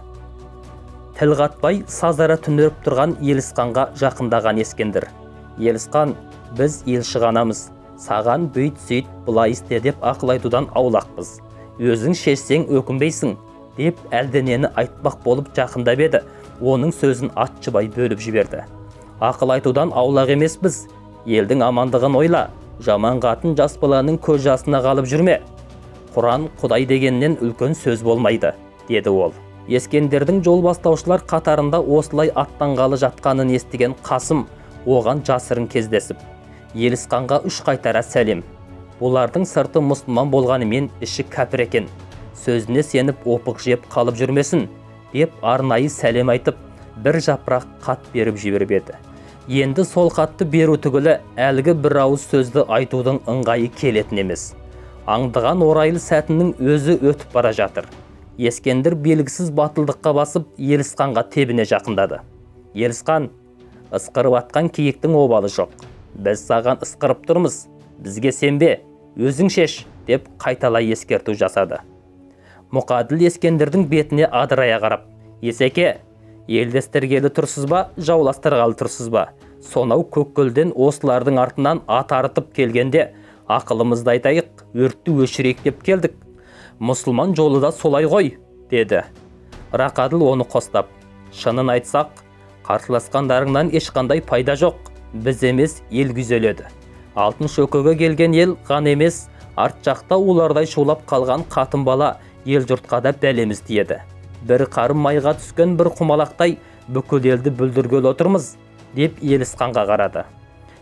[SPEAKER 1] Тіл қатпай сазара түнеріп тұрған Елісқанға жақындаған Ескендір. Елісқан, біз елші ғанамыз. Саған бүйт сөйт бұлай істе деп ақыл айтудан аулақпыз. Өзің шешсең өкінбейсің деп әлденені айтпақ болып жақындап еді. Оның сөзін атшыбай бөліп жіберді. Ақыл айтудан аулақ емеспіз. Елдің амандығын ойла. Жаман қатын жас баланың көз жасына қалып жүрме. Құран Құдай дегеннен үлкен сөз болмайды, деді ол. Ескендердің жол бастаушылар қатарында осылай аттанғалы жатқанын естіген Қасым оған жасырын кездесіп, Елісқанға үш қайтара сәлем. Бұлардың сырты мұсылман болғанымен іші кәпір екен. Сөзіне сеніп опық жеп қалып жүрмесін, деп арнайы сәлем айтып, бір жапырақ қат беріп жіберіп еді. Енді сол қатты беру түгілі әлгі бір ауыз сөзді айтудың ыңғайы келетін емес. Аңдыған орайлы сәтінің өзі өтіп бара жатыр. Ескендір белгісіз батылдыққа басып, Елісқанға тебіне жақындады. Елісқан, ысқырып атқан киіктің обалы жоқ. Біз саған ысқырып тұрмыз. Бізге сенбе, өзің шеш, деп қайталай ескерту жасады. Мұқаділ Ескендірдің бетіне адырая қарап, Есеке, елдестіргелі тұрсыз ба, жауластырғалы тұрсыз ба? Сонау Көккөлден осылардың артынан ат арытып келгенде, ақылымызды айтайық, өртті өшірейік деп келдік. Мұсылман жолы да солай ғой, деді. Рақадыл оны қостап, шынын айтсақ, қарсыласқандарыңнан ешқандай пайда жоқ. Біз емес, ел күйзеледі. Алтын шөкеге келген ел ғана емес, арт жақта олардай шулап қалған қатын бала ел жұртқа да бәлеміз тиеді. Бір қарым майға түскен бір құмалақтай бүкіл елді бүлдіргел отырмыз, деп Елісқанға қарады.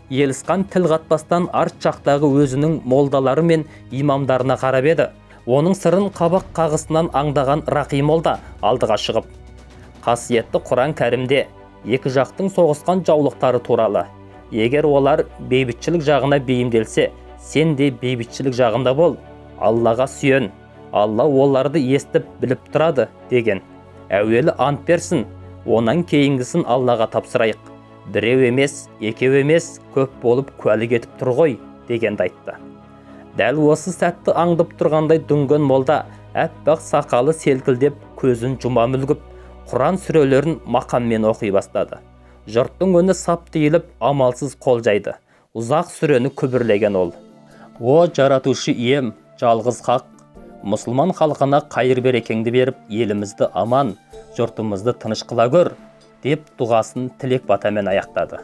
[SPEAKER 1] Елісқан тіл қатпастан арт жақтағы өзінің молдалары мен имамдарына қарап еді. Оның сырын қабақ қағысынан аңдаған Рақи молда алдыға шығып, қасиетті Құран кәрімде екі жақтың соғысқан жаулықтары туралы, егер олар бейбітшілік жағына бейімделсе, сен де бейбітшілік жағында бол, Аллаға сүйен, Алла оларды естіп біліп тұрады, деген. Әуелі ант берсін, онан кейінгісін Аллаға тапсырайық. Біреу емес, екеу емес, көп болып куәлік етіп тұр ғой, дегенді айтты. Дәл осы сәтті аңдып тұрғандай дүнген молда әппақ сақалы селкілдеп, көзін жұма мүлгіп, Құран сүрелерін мақаммен оқи бастады. Жұрттың өні сап тиіліп, амалсыз қол жайды. Ұзақ сүрені күбірлеген ол. О жаратушы ием, жалғыз хақ, мұсылман халқына қайыр берекеңді беріп, елімізді аман, жұртымызды тыныш қыла көр, деп дұғасын тілек батамен аяқтады.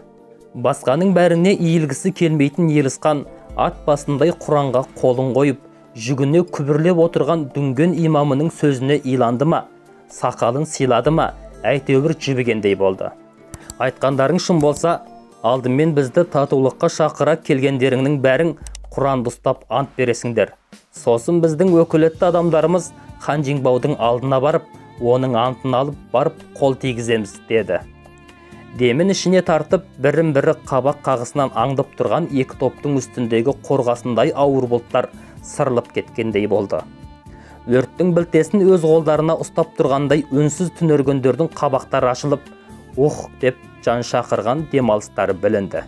[SPEAKER 1] Басқаның бәріне иілгісі келмейтін Елісқан ат басындай Құранға қолын қойып, жүгіне күбірлеп отырған дүнген имамының сөзіне иланды ма, сақалын сыйлады ма, әйтеуір жібігендей болды. Айтқандарың шын болса, алдымен бізді татулыққа шақыра келгендеріңнің бәрің Құранды ұстап ант бересіңдер. Сосын біздің өкілетті адамдарымыз хан Жеңбаудың алдына барып, оның антын алып барып қол тигіземіз, деді. Демін ішіне тартып, бірін-бірі қабақ қағысынан аңдып тұрған екі топтың үстіндегі қорғасындай ауыр бұлттар сырылып кеткендей болды. Өрттің білтесін өз қолдарына ұстап тұрғандай үнсіз түнергендердің қабақтары ашылып, ух деп жан шақырған демалыстары білінді.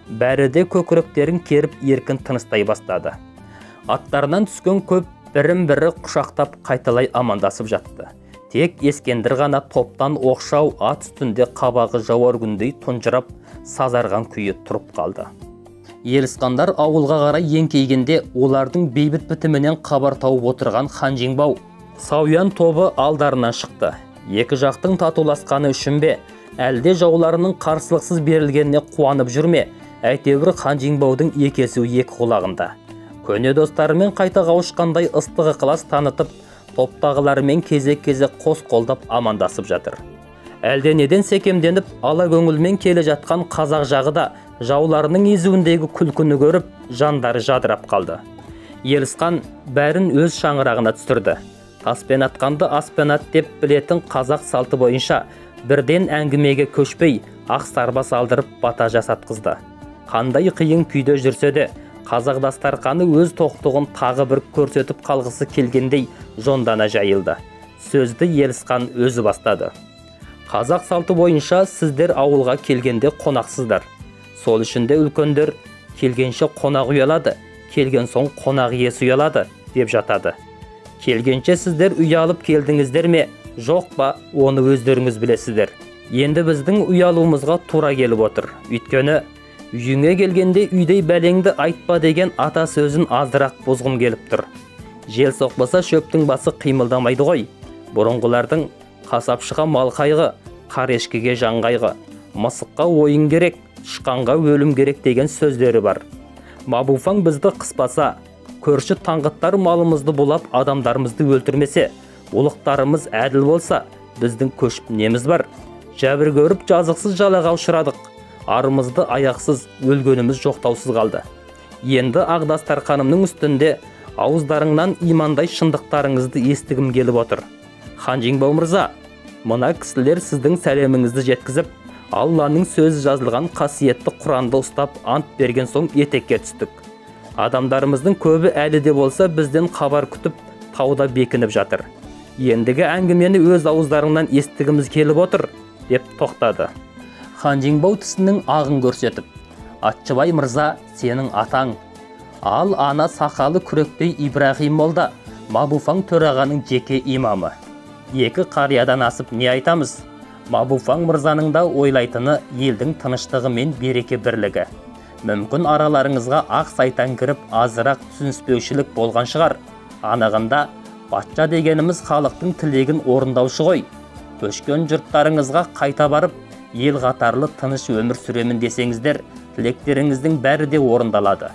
[SPEAKER 1] Бәрі де көкіректерін керіп еркін тыныстай бастады. Аттарынан түскен көп бірін-бірі құшақтап қайталай амандасып жатты. Тек Ескендір ғана топтан оқшау ат үстінде қабағы жауар күндей тұнжырап, сазарған күйі тұрып қалды. Елісқандар ауылға қарай еңкейгенде олардың бейбіт бітімінен хабар тауып отырған хан Жеңбау Сауян тобы алдарынан шықты. Екі жақтың татуласқаны үшін бе, әлде жауларының қарсылықсыз берілгеніне қуанып жүрме, әйтеуір хан Жеңбаудың екесі екі құлағында. Көне достарымен қайта қауышқандай ыстық ықылас танытып, топтағыларымен кезек-кезек қос қолдап амандасып жатыр. Әлденеден секемденіп, ала көңілмен келе жатқан қазақ жағы да жауларының езуіндегі күлкіні көріп, жандары жадырап қалды. Елісқан бәрін өз шаңырағына түсірді. Таспен атқанды аспен ат деп білетін қазақ салты бойынша бірден әңгімеге көшпей, ақ сарбас алдырып бата жасатқызды. Қандай қиын күйде жүрсе де, қазақ дастарқаны өз тоқтығын тағы бір көрсетіп қалғысы келгендей жондана жайылды. Сөзді Елісқан өзі бастады. Қазақ салты бойынша сіздер ауылға келгенде қонақсыздар. Сол үшін де үлкендер келгенше қонақ ұялады, келген соң қонақ иесі ұялады деп жатады. Келгенше сіздер ұялып келдіңіздер ме, жоқ па, оны өздеріңіз білесіздер. Енді біздің ұялуымызға тура келіп отыр. Өйткені үйіңе келгенде үйдей бәлеңді айтпа деген ата сөзін аздырақ бұзғым келіп тұр. Жел соқпаса шөптің басы қимылдамайды ғой. Бұрынғылардың қасапшыға мал қайғы, қарешкеге жан қайғы, мысыққа ойын керек, тышқанға өлім керек деген сөздері бар. Мабуфаң бізді қыспаса, көрші таңғыттар малымызды бұлап адамдарымызды өлтірмесе, ұлықтарымыз әділ болса, біздің көшіп неміз бар. Жәбір көріп жазықсыз жалаға ұшырадық. Арымызды аяқсыз, өлгеніміз жоқтаусыз қалды. Енді Ағдастарханымның үстінде ауыздарыңнан имандай шындықтарыңызды естігім келіп отыр. Хан Жеңбау мырза, мына кісілер сіздің сәлеміңізді жеткізіп, Алланың сөзі жазылған қасиетті Құранды ұстап ант берген соң етекке түстік. Адамдарымыздың көбі әлі де болса бізден хабар күтіп, тауда бекініп жатыр. Ендігі әңгімені өз ауыздарыңнан естігіміз келіп отыр, деп тоқтады. Хан Жеңбау тісінің ағын көрсетіп, Атшыбай мырза, сенің атаң. Ал ана сақалы күректей Ибрахим молда, Мабуфаң төрағаның жеке имамы. Екі қариядан асып не айтамыз? Мабуфаң мырзаның да ойлайтыны елдің тыныштығы мен береке бірлігі. Мүмкін араларыңызға ақ сайтан кіріп азырақ түсініспеушілік болған шығар. Анығында патша дегеніміз халықтың тілегін орындаушы ғой. Көшкен жұрттарыңызға қайта барып, ел қатарлы тыныш өмір сүремін десеңіздер, тілектеріңіздің бәрі де орындалады.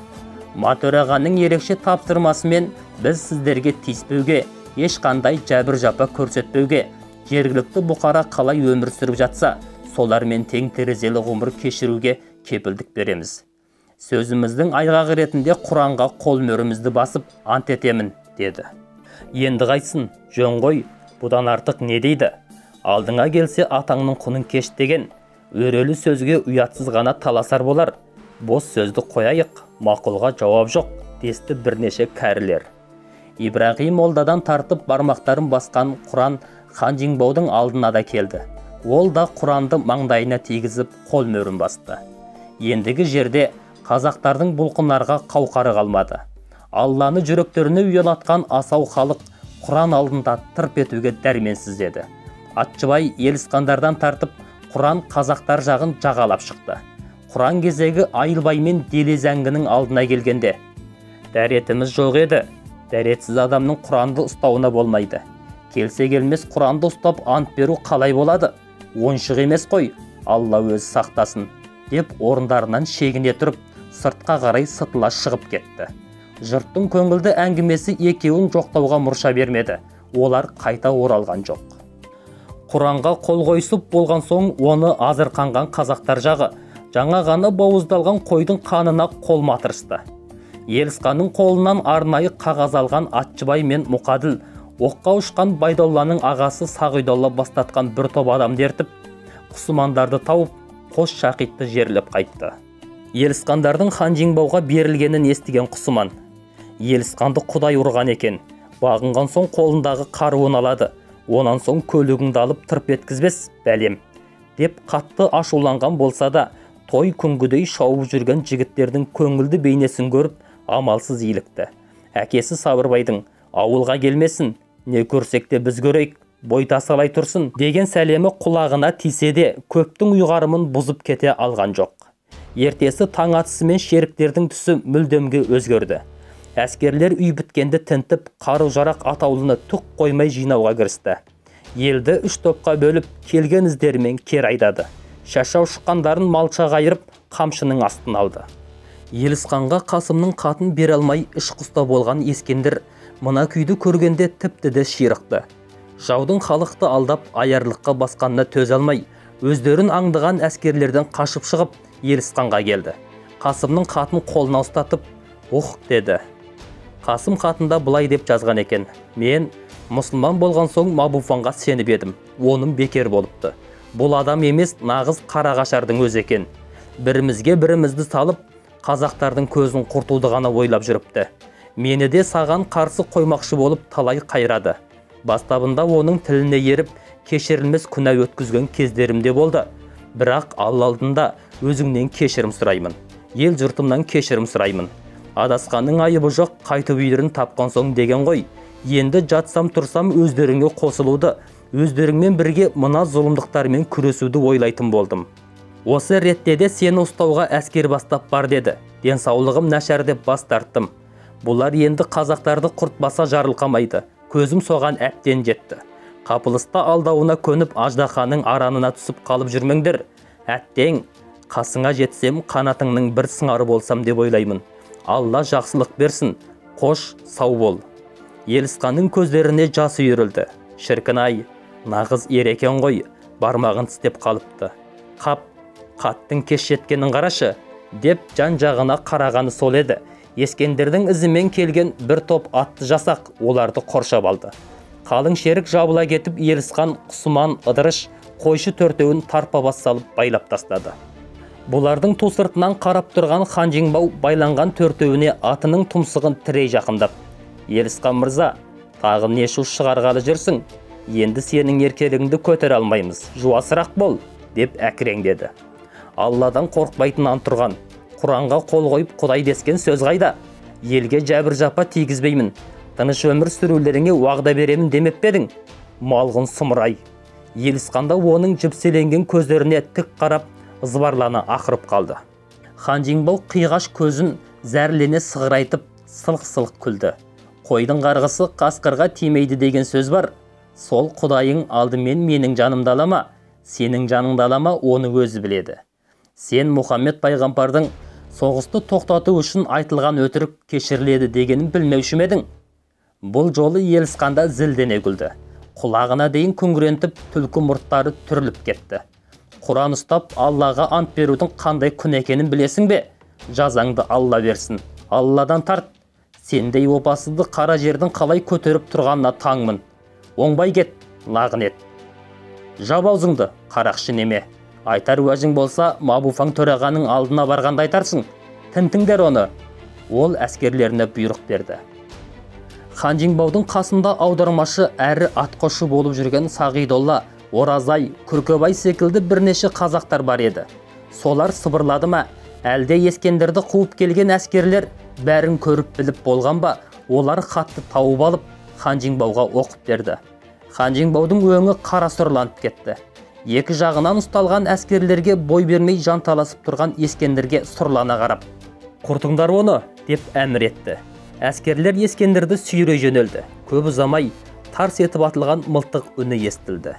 [SPEAKER 1] Төрағаның ерекше тапсырмасымен біз сіздерге тиіспеуге, ешқандай жәбір жапа көрсетпеуге, жергілікті бұқара қалай өмір сүріп жатса, солармен тең терезелі ғұмыр кешіруге кепілдік береміз. Сөзіміздің айғағы ретінде Құранға қол мөрімізді басып ант етемін, деді. Енді қайсын, жөн ғой, бұдан артық не дейді? Алдыңа келсе атаңның құнын кеш деген, өрелі сөзге ұятсыз ғана таласар болар. Бос сөзді қояйық, мақұлға жауап жоқ, десті бірнеше кәрілер. Ибрахим молдадан тартып бармақтарын басқан Құран Хан Жеңбаудың алдына да келді. Ол да Құранды маңдайына тигізіп қол мөрін басты. Ендігі жерде қазақтардың бұлқынарға қауқары қалмады. Алланы жүректеріне ұялатқан асау халық Құран алдында тырп етуге дәрменсіз еді. Атшыбай Елісқандардан тартып Құран қазақтар жағын жағалап шықты. Құран кезегі Айылбай мен Делез әңгінің алдына келгенде: дәретіміз жоқ еді, дәретсіз адамның Құранды ұстауына болмайды. Келсе келмес Құранды ұстап ант беру қалай болады? Ойыншық емес қой, Алла өзі сақтасын, деп орындарынан шегіне тұрып, сыртқа қарай сытыла шығып кетті. Жұрттың көңілді әңгімесі екеуін жоқтауға мұрша бермеді. Олар қайта оралған жоқ. Құранға қол қойысып болған соң оны азырқанған қазақтар жағы жаңа ғана бауыздалған қойдың қанына қол матырысты. Елісқанның қолынан арнайы қағаз алған Атшыбай мен Мұқаділ оққа ұшқан Байдолланың ағасы Сағидолла бастатқан бір топ адамды ертіп, құсымандарды тауып, қос шақитты жерлеп қайтты. Елісқандардың Хан Жеңбауға берілгенін естіген құсыман Елісқанды құдай ұрған екен, бағынған соң қолындағы қаруын алады, онан соң көлігіңді алып тырп еткізбес бәлем, деп қатты ашуланған болса да, той күнгідей шауып жүрген жігіттердің көңілді бейнесін көріп амалсыз илікті. Әкесі Сабырбайдың ауылға келмесін, не көрсек те біз көрейік, бой тасалай тұрсын деген сәлемі құлағына тисе де көптің ұйғарымын бұзып кете алған жоқ. Ертесі таң атысымен шеріктердің түсі мүлдемге өзгерді. Әскерлер үй біткенді тінтіп, қару-жарақ атаулыны түк қоймай жинауға кірісті. Елді 3 топқа бөліп, келген іздерімен кері айдады. Шашау шыққандарын малша қайырып, қамшының астын алды. Елісқанға Қасымның қатын бере алмай іш құста болған Ескендір мына күйді көргенде тіпті де ширықты. Жаудың халықты алдап аярлыққа басқанына төзе алмай, өздерін аңдыған әскерлерден қашып шығып, Елісқанға келді. Қасымның қатын қолына ұстатып, «Ух» деді. Қасым хатында былай деп жазған екен: «Мен мұсылман болған соң Мабуфанға сеніп едім. Оным бекер болыпты. Бұл адам емес, нағыз қарағашардың өзі екен. Бірімізге бірімізді салып, қазақтардың көзін құртуды ғана ойлап жүріпті. Мені де саған қарсы қоймақшы болып талай қайрады. Бастабында оның тіліне еріп, кешірілмес күнә өткізген кездерімде болды. Бірақ Алла алдында өзіңнен кешірім сұраймын. Ел жұртымнан кешірім сұраймын. Адасқанның айыбы жоқ, қайтып үйлерін тапқан соң деген ғой. Енді жатсам тұрсам өздеріңе қосылуды, өздеріңмен бірге мына зұлымдықтармен күресуді ойлайтын болдым. Осы ретте де сені ұстауға әскер бастап бар деді. Денсаулығым нашар деп бас тарттым. Бұлар енді қазақтарды құртпаса жарылқамайды. Көзім соған әптен жетті. Қапылыста алдауына көніп аждаханың аранына түсіп қалып жүрмеңдер. Әттең, қасыңа жетсем қанатыңның бір сыңары болсам деп ойлаймын. Алла жақсылық берсін. Қош, сау бол. Елісқанның көздеріне жас үйірілді. Шіркін-ай, нағыз ер екен ғой, бармағын тістеп қалыпты. Қап, қаттың кеш жеткенін қарашы, деп жан-жағына қарағаны сол еді. Ескендердің ізімен келген бір топ атты жасақ оларды қоршап алды. Қалың шерік жабыла кетіп, Елісқан, Құсыман, Ыдырыш, қойшы төртеуін тарпа бас салып байлап тастады. Бұлардың ту сыртынан қарап тұрған Ханжиңбау байланған төртеуіне атының тұмсығын тірей жақындап: «Елісқан мырза, тағы не шу шығарғалы жүрсің? Енді сенің еркелігіңді көтер алмаймыз, жуасырақ бол», деп әкіреңдеді. Алладан қорқпайтын антұрған, Құранға қол қойып Құдай дескен сөз қайда? Елге жәбір жапа тигізбеймін, тыныш өмір сүрулеріңе уағда беремін демеп пе едің? Малғын сұмырай. Елісқанда оның жіпселенген көздеріне тік қарап, ызбарлана ақырып қалды. Ханжиңбау қиғаш көзін зәрлене сығырайтып, сылқ-сылқ күлді. Қойдың қарғысы қасқырға тимейді деген сөз бар. Сол Құдайың алдымен менің жанымды алама, сенің жаныңды алама, оны өзі біледі. Сен Мұхаммед пайғамбардың соғысты тоқтату үшін айтылған өтірік кешіріледі дегенін білмеуші ме едің? Бұл жолы Елісқанда зілдене күлді. Құлағына дейін күңірентіп, түлкі мұрттары түріліп кетті. Құран ұстап, Аллаға ант берудің қандай күн екенін білесің бе? Жазаңды Алла берсін. Алладан тарт. Сендей опасызды қара жердің қалай көтеріп тұрғанына таңмын. Оңбай кет, лағынет. Жап аузыңды, қарақшы неме. Айтар уәжің болса, Мабуфаң төрағаның алдына барғанда айтарсың. Тінтіңдер оны. Ол әскерлеріне бұйрық берді. Ханжиңбаудың қасында аудармашы әрі атқошы болып жүрген Сағидолла, Оразай, Күркебай секілді бірнеше қазақтар бар еді. Солар сыбырлады ма, әлде Ескендерді қуып келген әскерлер бәрін көріп біліп болған ба? Олар хатты тауып алып, Ханжиңбауға оқып берді. Ханжиңбаудың өңі қара сұрланып кетті. Екі жағынан ұсталған әскерлерге бой бермей жанталасып тұрған Ескендерге сұрлана қарап: «Құртыңдар оны», деп әмір етті. Әскерлер Ескендерді сүйрей жөнелді. Көп ұзамай тарс етіп атылған мылтық үні естілді.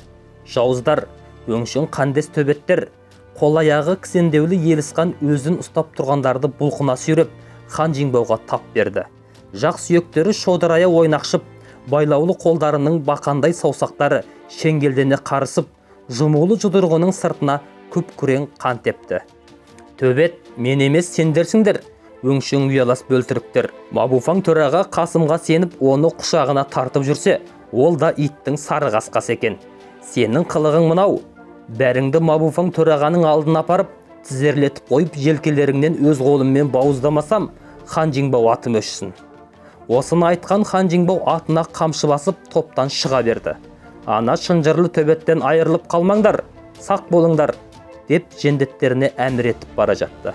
[SPEAKER 1] Жауыздар, өңшін қандес төбеттер, қол аяғы кісендеулі Елісқан өзін ұстап тұрғандарды бұлқына сүйреп, Ханжиңбауға тап берді. Жақ сүйектері шодырая ойнақшып, байлаулы қолдарының бақандай саусақтары шеңгелдене қарысып, жұмулы жұдырғының сыртына күп-күрең қан тепті. «Төбет, мен емес сендерсіңдер, өңшің ұялас бөлтіріктер. Мабуфаң төраға Қасымға сеніп, оны құшағына тартып жүрсе, ол да иттің сары қасқасы екен. Сенің қылығың мынау. Бәріңді Мабуфаң төрағаның алдына апарып, тізерлетіп қойып, желкелеріңнен өз қолыммен бауыздамасам, Ханжиңбау атым өшсін». Осыны айтқан Ханжиңбау атына қамшы басып, топтан шыға берді. «Ана шынжырлы төбеттен айырылып қалмаңдар, сақ болыңдар», деп жендеттеріне әмір етіп бара жатты.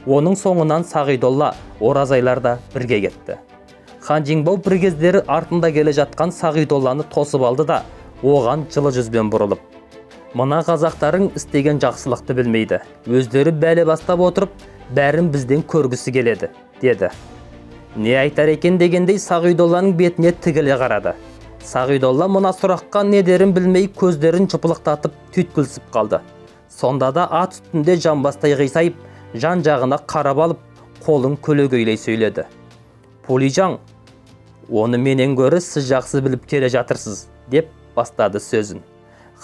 [SPEAKER 1] Оның соңынан Сағидолла, Оразайлар да бірге кетті. Ханжиңбау бір кездері артында келе жатқан Сағидолланы тосып алды да, оған жылы жүзбен бұрылып: Мына қазақтарың істеген жақсылықты білмейді. Өздері бәле бастап отырып, бәрін бізден көргісі келеді, деді. Не айтар екен дегендей Сағидолланың бетіне тігіле қарады. Сағидолла мына сұраққа не дерін білмей көздерін жыпылықтатып түйткілсіп қалды. Сонда да ат үстінде жамбастай қисайып, жан жағына қарап алып, қолын көлегейлей сөйледі. Пулижан, оны менен гөрі сіз жақсы біліп келе жатырсыз, деп бастады сөзін.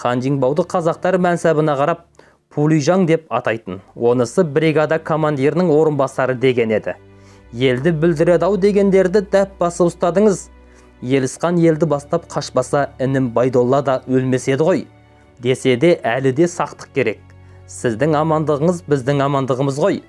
[SPEAKER 1] Ханжиңбауды қазақтар мәнсабына қарап, Пулижан деп атайтын. Онысы бригада командирінің орынбасары деген еді. Елді бүлдіреді-ау дегендерді дәп басып ұстадыңыз. Елісқан елді бастап қашпаса, інім Байдолла да өлмес еді ғой. Десе де әлі де сақтық керек. Сіздің амандығыңыз біздің амандығымыз ғой.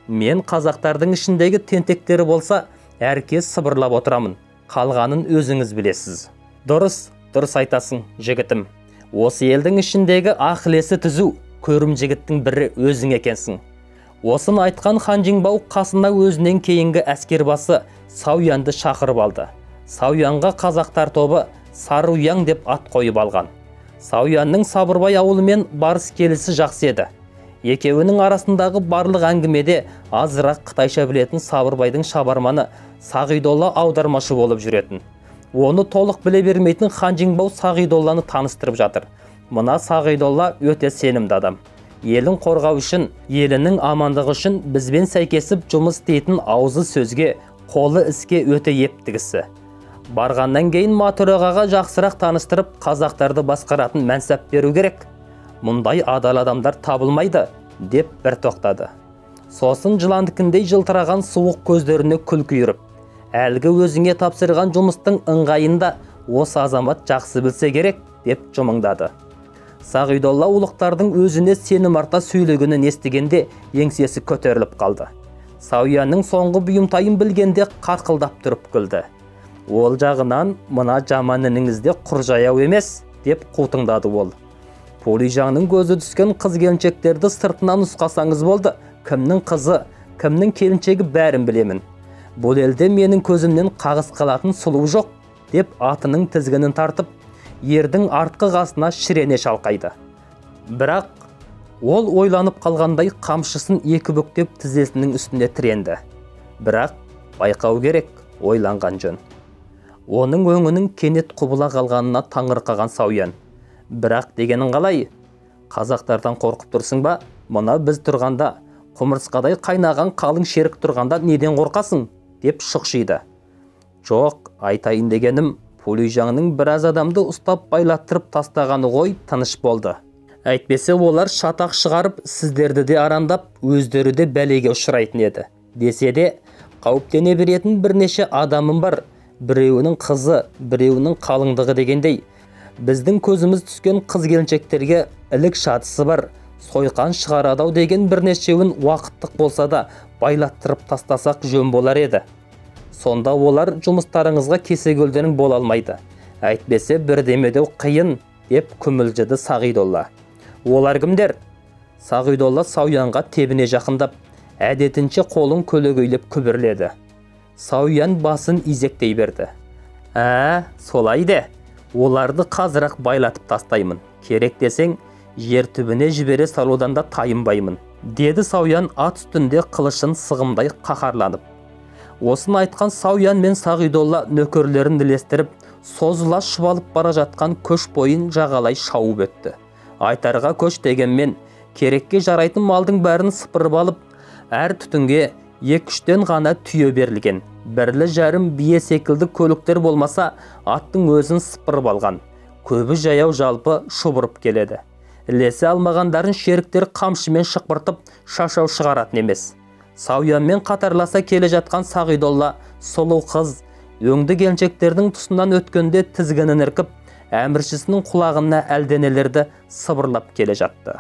[SPEAKER 1] Мен қазақтардың ішіндегі тентектері болса, әркез сыбырлап отырамын. Қалғанын өзіңіз білесіз. Дұрыс айтасың, жігітім. Осы елдің ішіндегі ақылесі түзу, көрім жігіттің бірі өзің екенсің. Осын айтқан Ханжиңбау қасына өзінен кейінгі әскербасы Сауянды шақырып алды. Сауянға қазақтар тобы Сарыуяң деп ат қойып алған. Сауянның Сабырбай ауылымен барыс келісі жақсы еді. Екеуінің арасындағы барлық әңгімеде азырақ қытайша білетін Сабырбайдың шабарманы Сағидолла аудармашы болып жүретін. Оны толық біле бермейтін Ханжиңбау Сағидолланы таныстырып жатыр. Мына Сағидолла өте сенімді адам. Елін қорғау үшін, елінің амандығы үшін бізбен сәйкесіп жұмыс істейтін аузы сөзге, қолы іске өте епті кісі. Барғаннан кейін Матөрағаға жақсырақ таныстырып, қазақтарды басқаратын мәнсап беру керек. Мұндай адал адамдар табылмайды, деп бір тоқтады. Сосын жыландыкіндей жылтыраған суық көздеріне күлкі үйіріп, әлгі өзіңе тапсырған жұмыстың ыңғайында осы азамат жақсы білсе керек, деп жымыңдады. Сағидолла ұлықтардың өзіне сенім арта сөйлегенін естігенде еңсесі көтеріліп қалды. Сауянның соңғы бұйымтайын білгенде қарқылдап тұрып күлді. Ол жағынан мына жаман ініңізде құр жаяу емес, деп қутыңдады ол. Пулижанның көзі түскен қыз-келіншектерді сыртынан нұсқасаңыз болды. Кімнің қызы, кімнің келіншегі бәрін білемін. Бұл елде менің көзімнен қағыс қалатын сұлу жоқ, деп атының тізгінін тартып, ердің артқы қасына шірене шалқайды. Бірақ ол ойланып қалғандай қамшысын екі бүктеп тізесінің үстіне тіренді. Бірақ байқау керек, ойланған жөн. Оның өңінің кенет құбыла қалғанына таңырқаған Сауян. Бірақ дегенің қалай? Қазақтардан қорқып тұрсың ба? Мұна біз тұрғанда, құмырсқадай қайнаған қалың шерік тұрғанда неден қорқасың? Деп шұқшиды. Жоқ, айтайын дегенім, Пулижанның біраз адамды ұстап байлаттырып тастағаны ғой, тыныш болды. Әйтпесе олар шатақ шығарып, сіздерді де арандап, өздері де бәлеге ұшырайтын еді. Десе де, қауіптене беретін бірнеше адамым бар. Біреуінің қызы, біреуінің қалыңдығы дегендей. Біздің көзіміз түскен қыз-келіншектерге ілік шатысы бар. Сойқан шығарадау деген бірнешеуін уақыттық болса да байлаттырып тастасақ жөн болар еді. Сонда олар жұмыстарыңызға кесегөлдерің бола алмайды. Әйтпесе бірдемедеу қиын, деп күмілжіді Сағидолла. Олар кімдер? Сағидолла Сауянға тебіне жақындап, әдетінше қолын көлегейлеп күбірледі. Сауян басын изектей берді. Солай де, оларды қазырақ байлатып тастаймын. Керек десең, жер түбіне жібере салудан да тайынбаймын, деді Сауян ат үстінде қылышын сығымдай қаһарланып. Осын айтқан Сауян мен Сағидолла нөкерлерін ілестіріп, созыла шұбалып бара жатқан көш бойын жағалай шауып өтті. Айтарға көш дегенмен, керекке жарайтын малдың бәрін сыпырып алып, әр түтінге 2-3-тен ғана түйе берілген. Бірлі жарым бие секілді көліктер болмаса, аттың өзін сыпырып алған. Көбі жаяу жалпы шұбырып келеді. Ілесе алмағандарын шеріктер қамшымен шықпыртып, шашау шығаратын емес. Сауянмен қатарласа келе жатқан Сағидолла сұлу қыз, өңді келіншектердің тұсынан өткенде тізгінін іркіп, әміршісінің құлағына әлденелерді сыбырлап келе жатты.